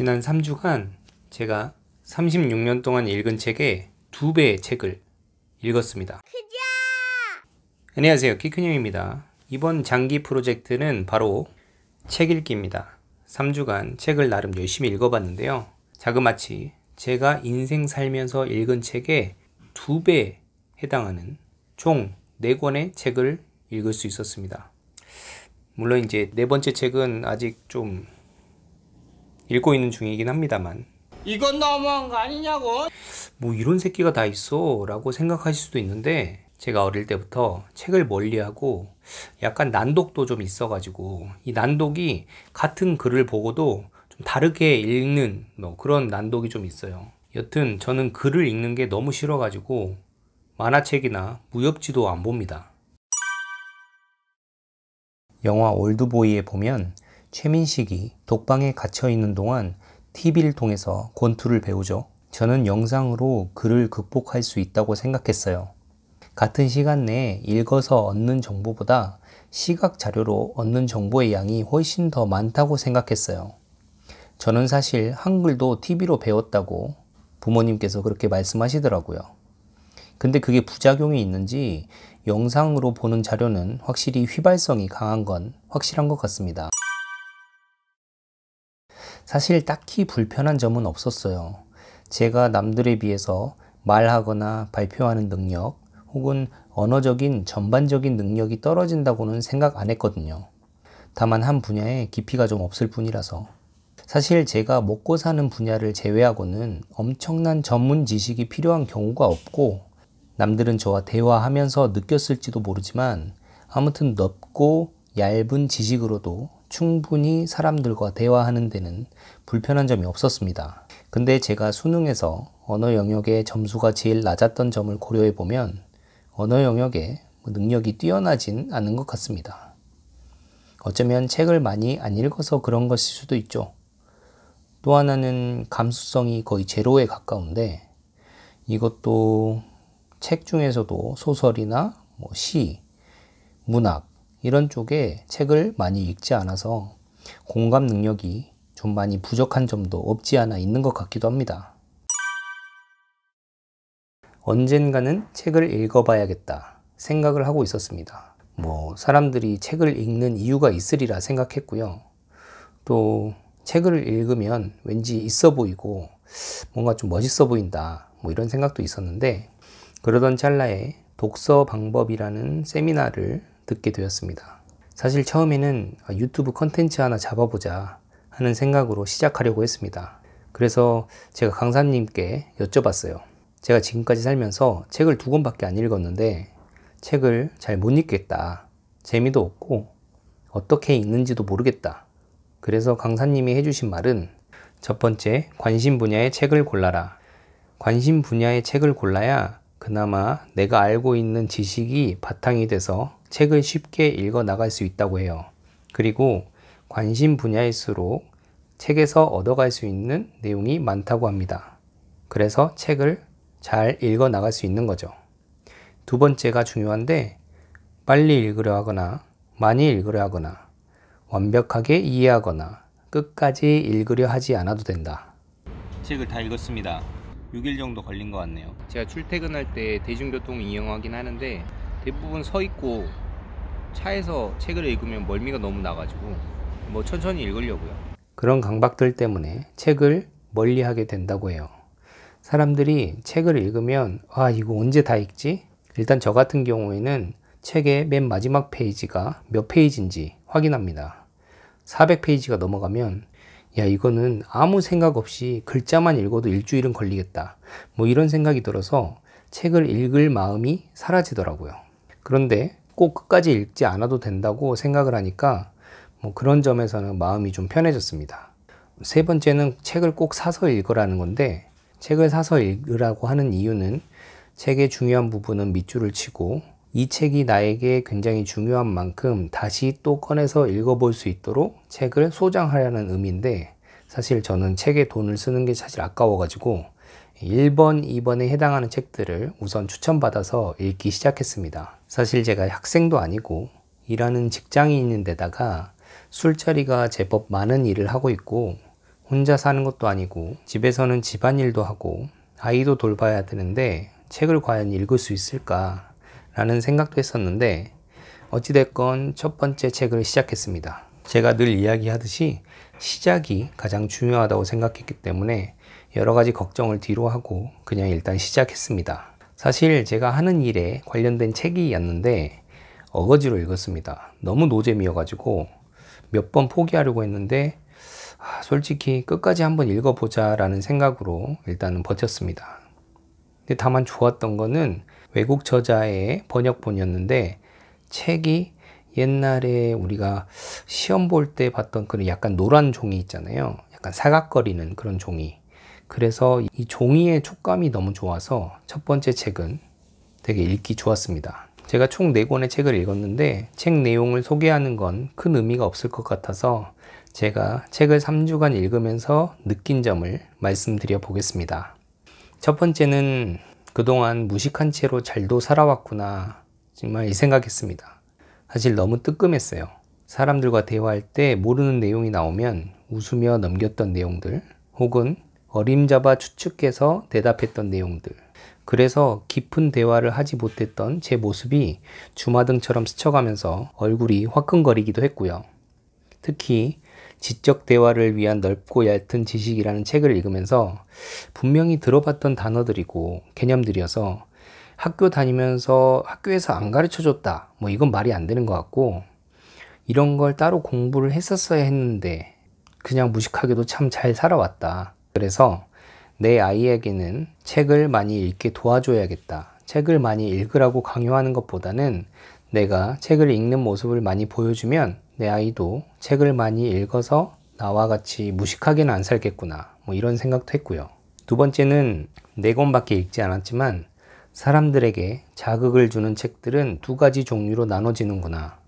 지난 3주간 제가 36년 동안 읽은 책의 2배의 책을 읽었습니다. 안녕하세요, 키큰형입니다. 이번 장기 프로젝트는 바로 책 읽기입니다. 3주간 책을 나름 열심히 읽어봤는데요. 자그마치 제가 인생 살면서 읽은 책의 2배에 해당하는 총 4권의 책을 읽을 수 있었습니다. 물론 이제 4번째 책은 아직 좀 읽고 있는 중이긴 합니다만, 이건 너무한 거 아니냐고? 뭐 이런 새끼가 다 있어 라고 생각하실 수도 있는데, 제가 어릴 때부터 책을 멀리하고 약간 난독도 좀 있어가지고 이 난독이 같은 글을 보고도 좀 다르게 읽는 그런 난독이 좀 있어요. 여튼 저는 글을 읽는 게 너무 싫어가지고 만화책이나 무협지도 안 봅니다. 영화 올드보이에 보면 최민식이 독방에 갇혀있는 동안 TV를 통해서 권투를 배우죠. 저는 영상으로 글을 극복할 수 있다고 생각했어요. 같은 시간 내에 읽어서 얻는 정보보다 시각 자료로 얻는 정보의 양이 훨씬 더 많다고 생각했어요. 저는 사실 한글도 TV로 배웠다고 부모님께서 그렇게 말씀하시더라고요. 근데 그게 부작용이 있는지 영상으로 보는 자료는 확실히 휘발성이 강한 건 확실한 것 같습니다. 사실 딱히 불편한 점은 없었어요. 제가 남들에 비해서 말하거나 발표하는 능력 혹은 언어적인 전반적인 능력이 떨어진다고는 생각 안 했거든요. 다만 한 분야에 깊이가 좀 없을 뿐이라서. 사실 제가 먹고 사는 분야를 제외하고는 엄청난 전문 지식이 필요한 경우가 없고, 남들은 저와 대화하면서 느꼈을지도 모르지만 아무튼 넓고 얇은 지식으로도 충분히 사람들과 대화하는 데는 불편한 점이 없었습니다. 근데 제가 수능에서 언어 영역의 점수가 제일 낮았던 점을 고려해 보면 언어 영역에 능력이 뛰어나진 않은 것 같습니다. 어쩌면 책을 많이 안 읽어서 그런 것일 수도 있죠. 또 하나는 감수성이 거의 제로에 가까운데, 이것도 책 중에서도 소설이나 시, 문학 이런 쪽에 책을 많이 읽지 않아서 공감 능력이 좀 많이 부족한 점도 없지 않아 있는 것 같기도 합니다. 언젠가는 책을 읽어봐야겠다 생각을 하고 있었습니다. 사람들이 책을 읽는 이유가 있으리라 생각했고요. 또 책을 읽으면 왠지 있어 보이고 뭔가 좀 멋있어 보인다 이런 생각도 있었는데, 그러던 찰나에 독서 방법이라는 세미나를 듣게 되었습니다. 사실 처음에는 유튜브 컨텐츠 하나 잡아보자 하는 생각으로 시작하려고 했습니다. 그래서 제가 강사님께 여쭤봤어요. 제가 지금까지 살면서 책을 2권밖에 안 읽었는데 책을 잘 못 읽겠다. 재미도 없고 어떻게 읽는지도 모르겠다. 그래서 강사님이 해주신 말은, 첫 번째, 관심 분야의 책을 골라라. 관심 분야의 책을 골라야 그나마 내가 알고 있는 지식이 바탕이 돼서 책을 쉽게 읽어 나갈 수 있다고 해요. 그리고 관심 분야일수록 책에서 얻어갈 수 있는 내용이 많다고 합니다. 그래서 책을 잘 읽어 나갈 수 있는 거죠. 두 번째가 중요한데, 빨리 읽으려 하거나 많이 읽으려 하거나 완벽하게 이해하거나 끝까지 읽으려 하지 않아도 된다. 책을 다 읽었습니다. 6일 정도 걸린 것 같네요. 제가 출퇴근할 때 대중교통 이용하긴 하는데 대부분 서 있고 차에서 책을 읽으면 멀미가 너무 나가지고 천천히 읽으려고요. 그런 강박들 때문에 책을 멀리하게 된다고 해요. 사람들이 책을 읽으면 이거 언제 다 읽지? 일단 저 같은 경우에는 책의 맨 마지막 페이지가 몇 페이지인지 확인합니다. 400페이지가 넘어가면 이거는 아무 생각 없이 글자만 읽어도 일주일은 걸리겠다 이런 생각이 들어서 책을 읽을 마음이 사라지더라고요. 그런데 꼭 끝까지 읽지 않아도 된다고 생각을 하니까 그런 점에서는 마음이 좀 편해졌습니다. 세 번째는 책을 꼭 사서 읽으라는 건데, 책을 사서 읽으라고 하는 이유는 책의 중요한 부분은 밑줄을 치고 이 책이 나에게 굉장히 중요한 만큼 다시 또 꺼내서 읽어볼 수 있도록 책을 소장하려는 의미인데, 사실 저는 책에 돈을 쓰는 게 사실 아까워가지고 1번, 2번에 해당하는 책들을 우선 추천받아서 읽기 시작했습니다. 사실 제가 학생도 아니고 일하는 직장인인데다가 술자리가 제법 많은 일을 하고 있고 혼자 사는 것도 아니고 집에서는 집안일도 하고 아이도 돌봐야 되는데 책을 과연 읽을 수 있을까 라는 생각도 했었는데 어찌됐건 첫 번째 책을 시작했습니다. 제가 늘 이야기하듯이 시작이 가장 중요하다고 생각했기 때문에 여러 가지 걱정을 뒤로 하고 그냥 일단 시작했습니다. 사실 제가 하는 일에 관련된 책이었는데 어거지로 읽었습니다. 너무 노잼이어가지고 몇 번 포기하려고 했는데 솔직히 끝까지 한번 읽어보자 라는 생각으로 일단은 버텼습니다. 근데 다만 좋았던 거는 외국 저자의 번역본이었는데 책이 옛날에 우리가 시험 볼 때 봤던 그런 약간 노란 종이 있잖아요. 약간 사각거리는 그런 종이. 그래서 이 종이의 촉감이 너무 좋아서 첫 번째 책은 되게 읽기 좋았습니다. 제가 총 4권의 책을 읽었는데 책 내용을 소개하는 건 큰 의미가 없을 것 같아서 제가 책을 3주간 읽으면서 느낀 점을 말씀드려 보겠습니다. 첫 번째는 그동안 무식한 채로 잘도 살아왔구나 정말 이 생각했습니다. 사실 너무 뜨끔했어요. 사람들과 대화할 때 모르는 내용이 나오면 웃으며 넘겼던 내용들 혹은 어림잡아 추측해서 대답했던 내용들, 그래서 깊은 대화를 하지 못했던 제 모습이 주마등처럼 스쳐가면서 얼굴이 화끈거리기도 했고요. 특히 지적 대화를 위한 넓고 얕은 지식이라는 책을 읽으면서 분명히 들어봤던 단어들이고 개념들이어서 학교 다니면서 학교에서 안 가르쳐줬다, 뭐 이건 말이 안 되는 것 같고, 이런 걸 따로 공부를 했었어야 했는데 그냥 무식하게도 참 잘 살아왔다. 그래서 내 아이에게는 책을 많이 읽게 도와줘야겠다. 책을 많이 읽으라고 강요하는 것보다는 내가 책을 읽는 모습을 많이 보여주면 내 아이도 책을 많이 읽어서 나와 같이 무식하게는 안 살겠구나, 뭐 이런 생각도 했고요. 두 번째는 4권밖에 읽지 않았지만 사람들에게 자극을 주는 책들은 2가지 종류로 나눠지는구나.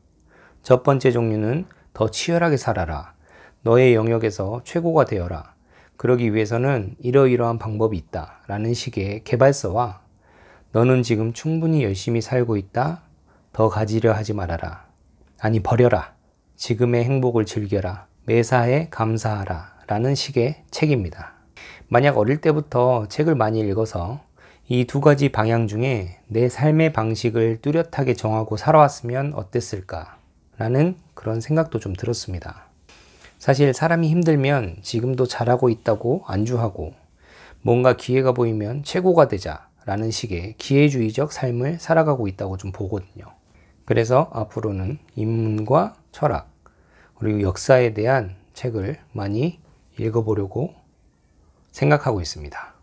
첫 번째 종류는 더 치열하게 살아라. 너의 영역에서 최고가 되어라. 그러기 위해서는 이러이러한 방법이 있다 라는 식의 개발서와 너는 지금 충분히 열심히 살고 있다. 더 가지려 하지 말아라. 아니 버려라. 지금의 행복을 즐겨라. 매사에 감사하라 라는 식의 책입니다. 만약 어릴 때부터 책을 많이 읽어서 이 2가지 방향 중에 내 삶의 방식을 뚜렷하게 정하고 살아왔으면 어땠을까 라는 그런 생각도 좀 들었습니다. 사실 사람이 힘들면 지금도 잘하고 있다고 안주하고 뭔가 기회가 보이면 최고가 되자 라는 식의 기회주의적 삶을 살아가고 있다고 좀 보거든요. 그래서 앞으로는 인문과 철학 그리고 역사에 대한 책을 많이 읽어보려고 생각하고 있습니다.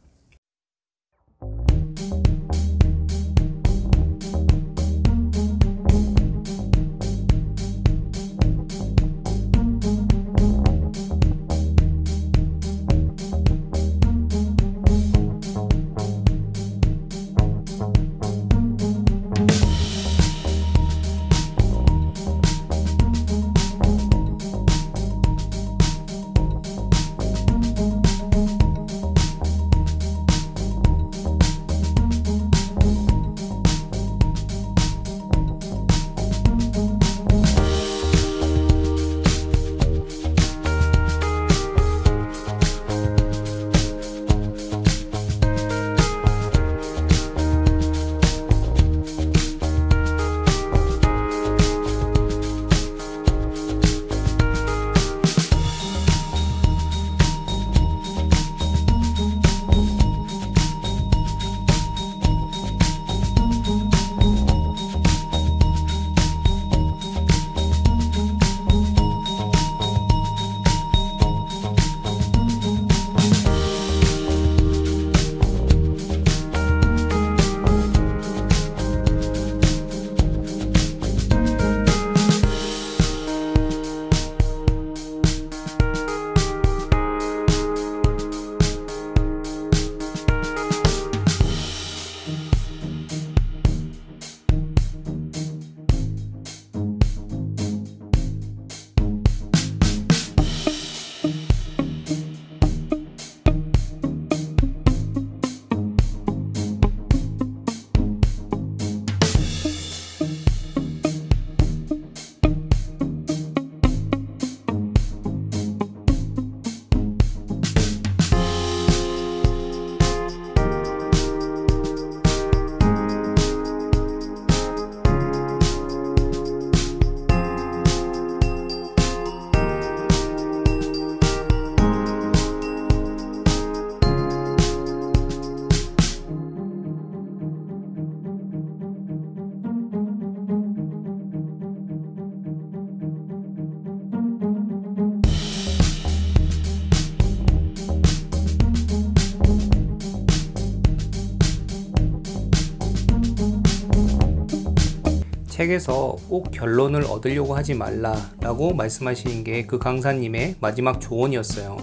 책에서 꼭 결론을 얻으려고 하지 말라라고 말씀하신 게 그 강사님의 마지막 조언이었어요.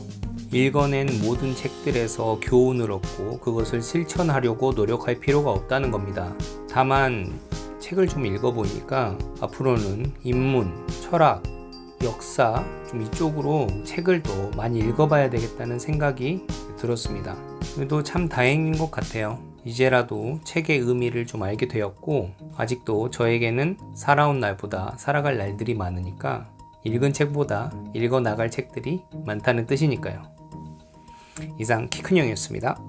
읽어낸 모든 책들에서 교훈을 얻고 그것을 실천하려고 노력할 필요가 없다는 겁니다. 다만 책을 좀 읽어보니까 앞으로는 인문, 철학, 역사 좀 이쪽으로 책을 더 많이 읽어봐야 되겠다는 생각이 들었습니다. 그래도 참 다행인 것 같아요. 이제라도 책의 의미를 좀 알게 되었고, 아직도 저에게는 살아온 날보다 살아갈 날들이 많으니까 읽은 책보다 읽어 나갈 책들이 많다는 뜻이니까요. 이상 키큰형이었습니다.